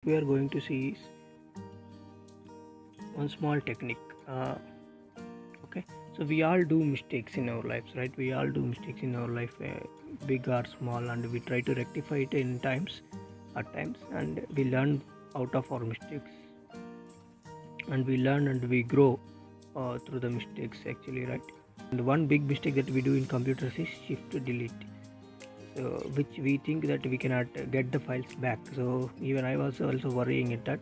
we are going to see is one small technique. Okay, so we all do mistakes in our lives, right? We all do mistakes in our life, big or small, and we try to rectify it in times at times, and we learn out of our mistakes, and we learn and we grow through the mistakes actually, right? And one big mistake that we do in computers is shift to delete, so which we think that we cannot get the files back. So even I was also worrying at that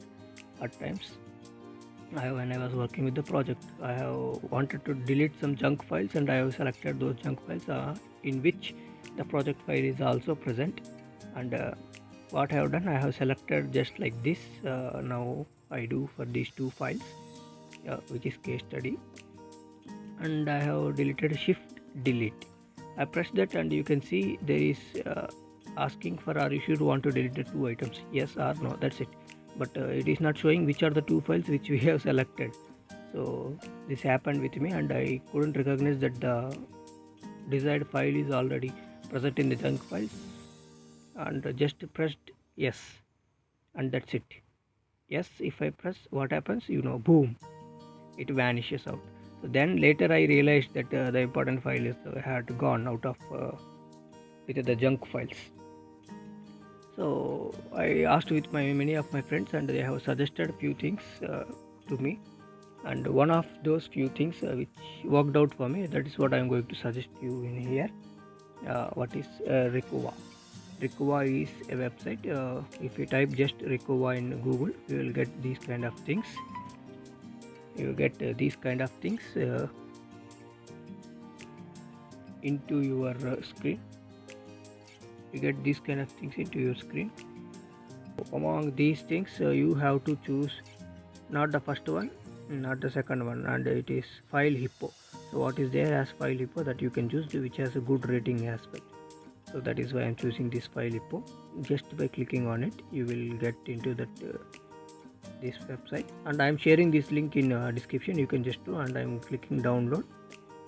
at times. When I was working with the project, I have wanted to delete some junk files, and I have selected those junk files in which the project file is also present. And what I have done, I have selected just like this. Now I do for these two files, which is case study, and I have deleted shift delete. I press that, and you can see there is asking for, are you sure you want to delete the two items, yes or no, that's it. But it is not showing which are the two files which we have selected. So this happened with me, and I couldn't recognize that the desired file is already present in the junk files, and just pressed yes, and that's it. Yes, if I press, what happens, boom, it vanishes out. So then later I realized that the important file is had gone out of with the junk files. So I asked with many of my friends, and they have suggested few things to me, and one of those few things which worked out for me, that is what I am going to suggest you in here. What is Rikuwa? Rikuwa is a website. If you type just Rikuwa in Google, you will get these kind of things. You get these kind of things into your screen. You get these kind of things into your screen. Among these things, you have to choose not the first one, not the second one, and it is File Hippo. So what is there as File Hippo that you can choose, which has a good rating as well. So that is why I am choosing this File Hippo. Just by clicking on it, you will get into that this website, and I am sharing this link in description. You can just do, and I am clicking download,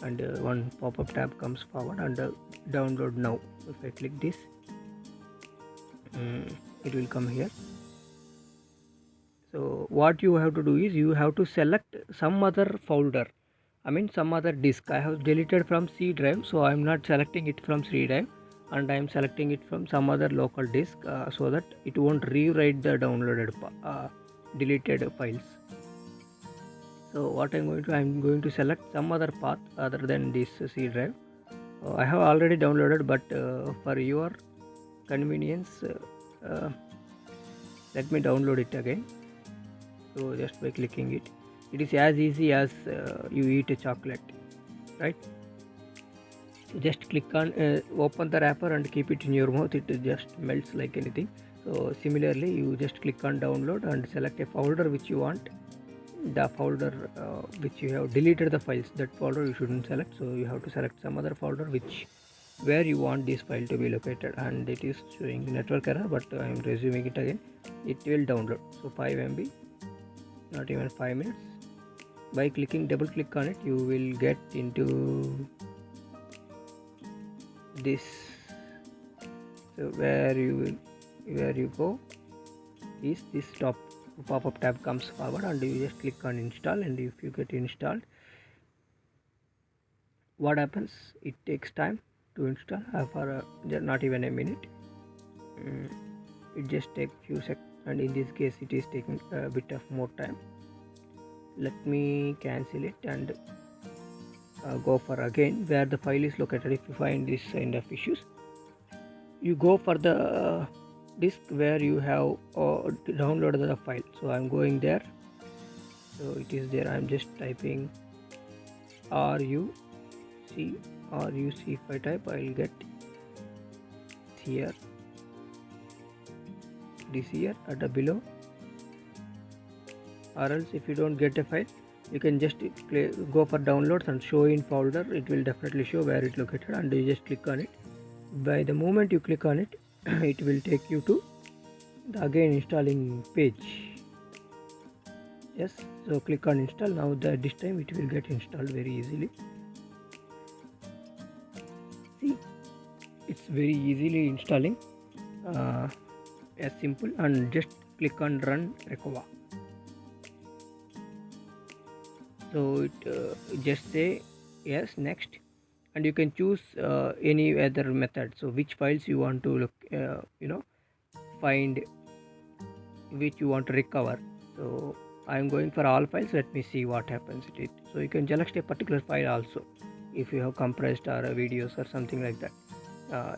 and one pop-up tab comes forward, and download now. If I click this, it will come here. So what you have to do is you have to select some other folder, some other disk. I have deleted from C drive, so I am not selecting it from C drive, and I am selecting it from some other local disk, so that it won't rewrite the downloaded deleted files. So what I'm going to select some other path other than this C drive. I have already downloaded, but for your convenience, let me download it again. So just by clicking it, it is as easy as you eat a chocolate, right? Just click on open the wrapper and keep it in your mouth. It just melts like anything. So similarly, you just click on download and select a folder which you want. The folder which you have deleted the files, that folder you shouldn't select. So you have to select some other folder where you want this file to be located, and it is showing network error, but I am resuming it again. It will download. So 5 MB, not even 5 minutes. By double click on it, you will get into this. So where you go is this top pop-up tab comes forward, and you just click on install, and if you get installed, what happens, it takes time to install for not even a minute. It just takes few seconds, and in this case it is taking a bit of more time. Let me cancel it and go for again where the file is located. If you find this kind of issues, you go for the disk where you have downloaded the file. So I'm going there. So it is there. I'm just typing RUC. If I type, I'll get here. This here at the below. Or else if you don't get a file, you can just go for downloads and show in folder. It will definitely show where it's located, and you just click on it. By the moment you click on it, it will take you to the again installing page. Yes, so click on install. Now this time it will get installed very easily. See, it's very easily installing, as simple, and just click on run Recover. So it just say yes, next, and you can choose any other method. So which files you want to look, find, which you want to recover. So I'm going for all files. Let me see what happens with it. So you can select a particular file also if you have compressed or videos or something like that.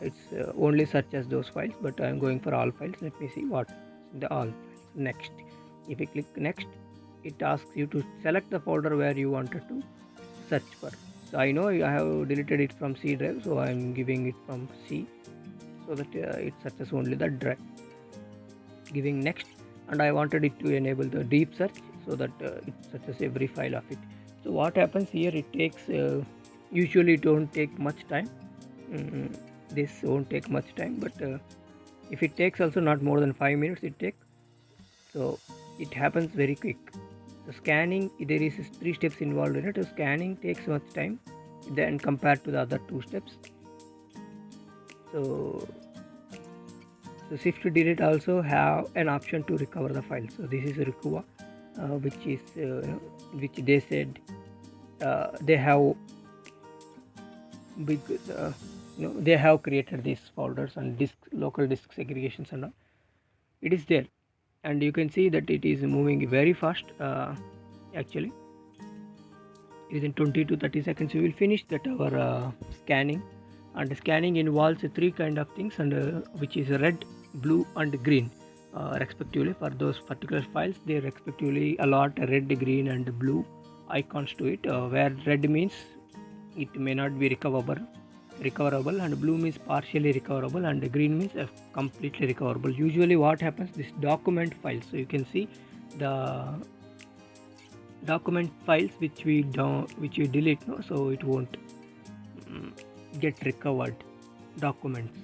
It's only search as those files, but I'm going for all files. Let me see what the all files. Next, if you click next, it asks you to select the folder where you wanted to search for. So I know I have deleted it from C drive, so I'm giving it from C, so that it searches only the drive. Giving next, and I wanted it to enable the deep search so that it searches every file of it. So what happens here, it takes usually it don't take much time. This won't take much time, but if it takes also not more than 5 minutes it takes, so it happens very quick. The scanning, there is 3 steps involved in it. So scanning takes much time then compared to the other 2 steps. So shift delete also have an option to recover the file. So this is recover, which is which they said they have big they have created these folders and local disk segregations and all. It is there, and you can see that it is moving very fast. Actually, within 20 to 30 seconds we will finish that our scanning. And scanning involves 3 kind of things, and which is red, blue and green respectively. For those particular files, they respectively allot red, green and blue icons to it, where red means it may not be recoverable, and blue means partially recoverable, and green means completely recoverable. Usually what happens, this document files, so you can see the document files which we delete, no, so it won't get recovered. Documents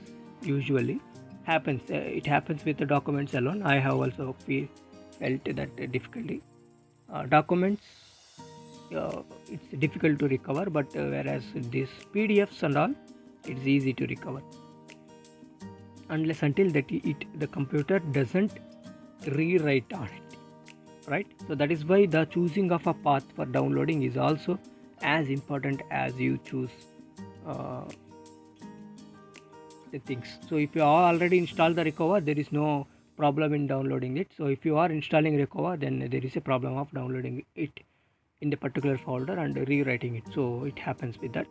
usually happens, it happens with the documents alone. I have also felt that difficulty. Documents, it's difficult to recover, but whereas these PDFs and all, it's easy to recover, unless until that the computer doesn't rewrite on it, right? So that is why the choosing of a path for downloading is also as important as you choose the things. So if you are already installed the Recover, there is no problem in downloading it. So if you are installing Recover, then there is a problem of downloading it in the particular folder and rewriting it. So it happens with that.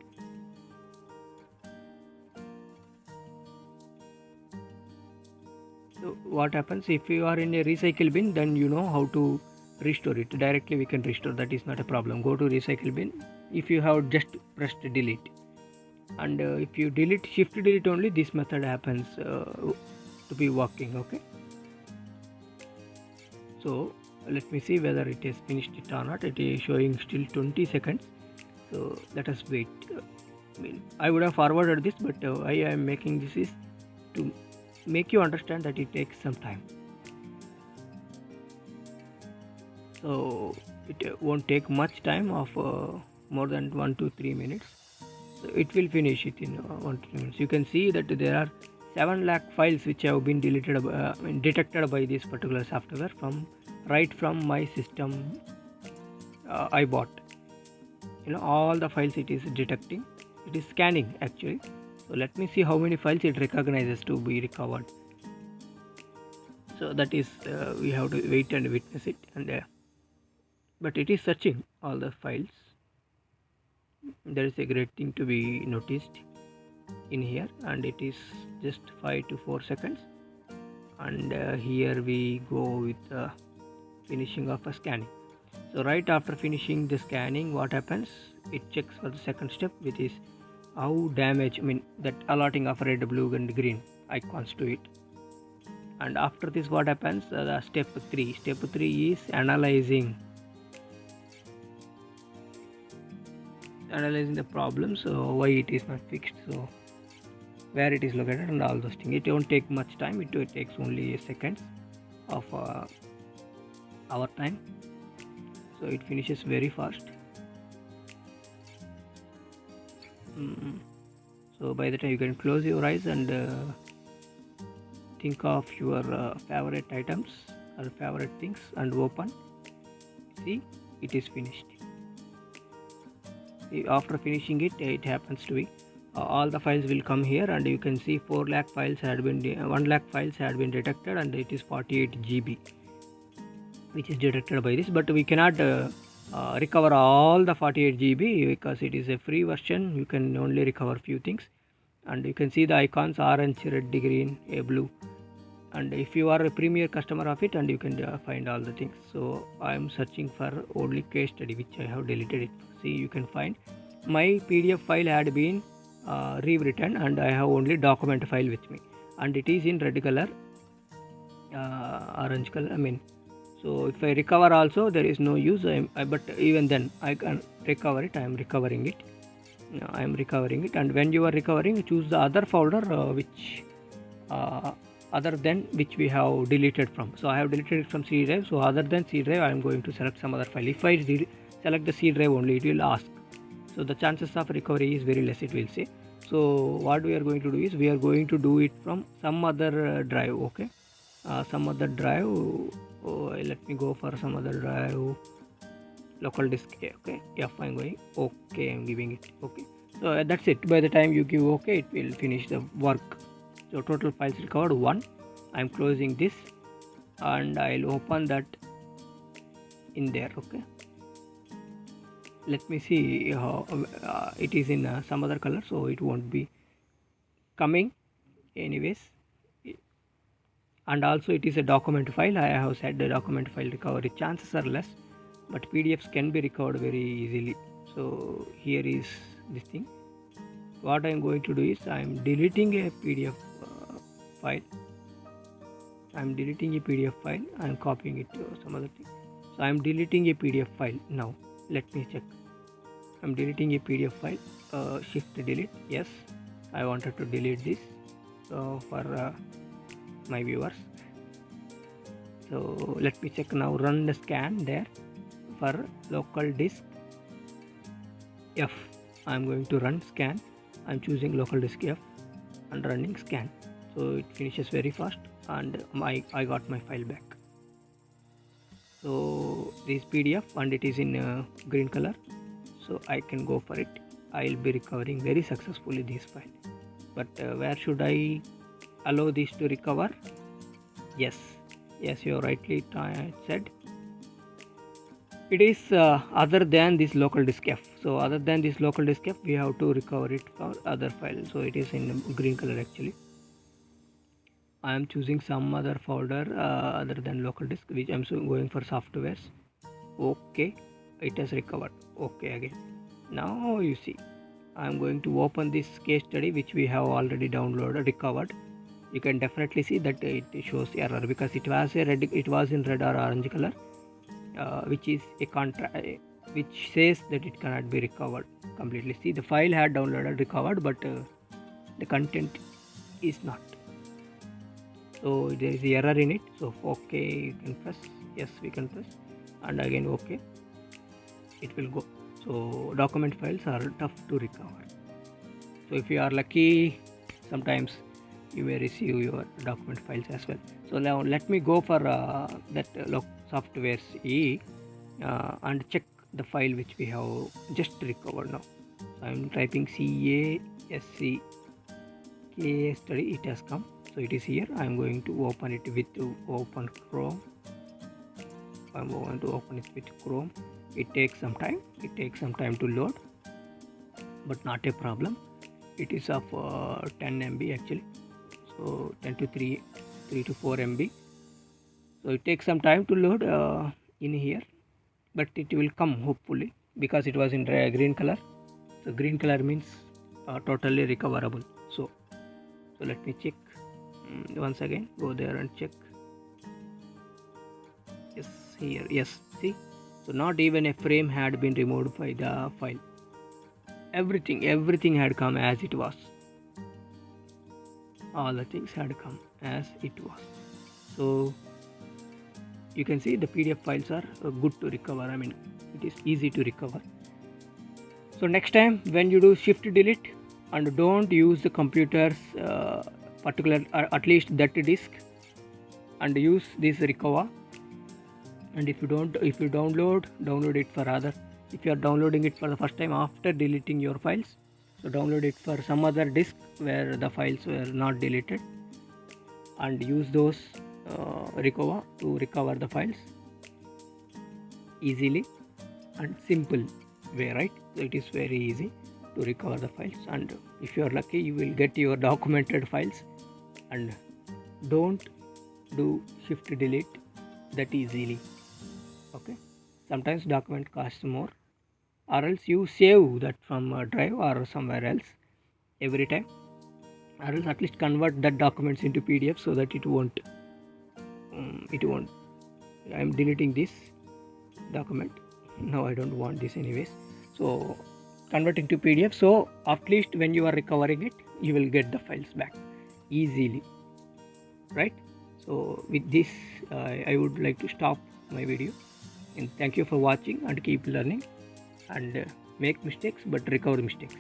So what happens, if you are in a recycle bin, then you know how to restore it. Directly we can restore, that is not a problem. Go to recycle bin if you have just pressed delete, and if you shift delete only, this method happens to be working. Okay, so let me see whether it has finished it or not. It is showing still 20 seconds, so let us wait. I would have forwarded this, but I am making this is to make you understand that it takes some time. So it won't take much time of more than 1 to 3 minutes. So it will finish it in 1 to 3 minutes. You can see that there are 7 lakh files which have been deleted, detected by this particular software right from my system. I bought, all the files it is detecting. It is scanning actually. So let me see how many files it recognizes to be recovered. So that is we have to wait and witness it, and but it is searching all the files. There is a great thing to be noticed in here, and it is just 5 to 4 seconds, and here we go with finishing of a scanning. So right after finishing the scanning, what happens, it checks for the second step, which is how damage, that allotting of red, blue and green icons to it. And after this, what happens, the step 3 is analyzing the problem, so why it is not fixed, so where it is located and all those things. It won't take much time, it takes only a second of our time, so it finishes very fast. So by the time you can close your eyes and think of your favorite items our favorite things and open. See, it is finished. After finishing it, it happens to be all the files will come here, and you can see 4 lakh files had been 1 lakh files had been detected, and it is 48 GB which is detected by this. But we cannot recover all the 48 GB because it is a free version. You can only recover few things, and you can see the icons orange, red, green, a blue. And if you are a premier customer of it, and you can find all the things. So I am searching for only case study which I have deleted it. See, you can find my PDF file had been rewritten, and I have only document file with me, and it is in red color, orange color, so if I recover also, there is no use. But even then I can recover it. I am recovering it. And when you are recovering, choose the other folder which other than which we have deleted from. So I have deleted it from C drive. So other than C drive, I am going to select some other file. If I select the C drive only, it will ask. So the chances of recovery is very less, it will say. So what we are going to do is, we are going to do it from some other drive. Okay, some other drive. Let me go for some other drive. Local disk A. Okay, I'm going. Okay, I'm giving it. Okay, so that's it. By the time you give okay, it will finish the work. So total files recovered 1. I'm closing this, and I'll open that in there. Okay, let me see how it is in some other color, so it won't be coming anyways. And also it is a document file. I have said the document file recovery chances are less, but PDFs can be recovered very easily. So here is this thing. What I am going to do is, I am deleting a PDF file. I am deleting a PDF file. I am copying it to some other thing. So I am deleting a PDF file now. Let me check. I am deleting a PDF file. Shift delete. Yes, I wanted to delete this. So for my viewers. So let me check now. Run the scan there for local disk F. I am going to run scan. I am choosing local disk F and running scan. So it finishes very fast, and I got my file back. So this PDF, and it is in green color, so I can go for it. I will be recovering very successfully this file. But where should I allow this to recover? Yes, you rightly said. It is other than this local disk F. So other than this local disk F, we have to recover it for other file. So it is in green color actually. I am choosing some other folder other than local disk, which I am going for softwares. Okay, it has recovered. Okay, again. Now you see, I am going to open this case study which we have already downloaded, recovered. You can definitely see that it shows error because it was in red or orange color, which is a which says that it cannot be recovered completely. See, the file had downloaded, recovered, but the content is not. So there is error in it. So okay, you can press. Yes, we can press, and again okay, it will go. So document files are tough to recover. So if you are lucky, sometimes you may receive your document files as well. So now let me go for that softwares E and check the file which we have just recovered now. So I am typing CASC study. It has come. So it is here. I am going to open it with open Chrome. I am going to open it with Chrome. It takes some time. It takes some time to load, but not a problem. It is of 10 MB actually. So 10 to 3 to 4 MB. So it takes some time to load in here, but it will come hopefully because it was in green color. So green color means totally recoverable. So let me check once again. Go there and check. Yes, here. Yes, see. So not even a frame had been removed by the file. Everything had come as it was. All the things had come as it was. So you can see the PDF files are good to recover. I mean, it is easy to recover. So next time when you do shift delete, and don't use the computer's particular, at least that disk, and use this recover. And if you download it for other, if you are downloading it for the first time after deleting your files, so download it for some other disk where the files were not deleted, and use those Recover to recover the files easily and simple way, right? So it is very easy to recover the files, and if you are lucky you will get your documented files. And don't do shift delete that easily, okay? Sometimes document costs more, or else you save that from a drive or somewhere else every time, or else at least convert that documents into PDF so that it won't I'm deleting this document now. I don't want this anyways, so convert into PDF, so at least when you are recovering it you will get the files back easily, right? So with this I would like to stop my video, and thank you for watching, and keep learning, and make mistakes but recover mistakes.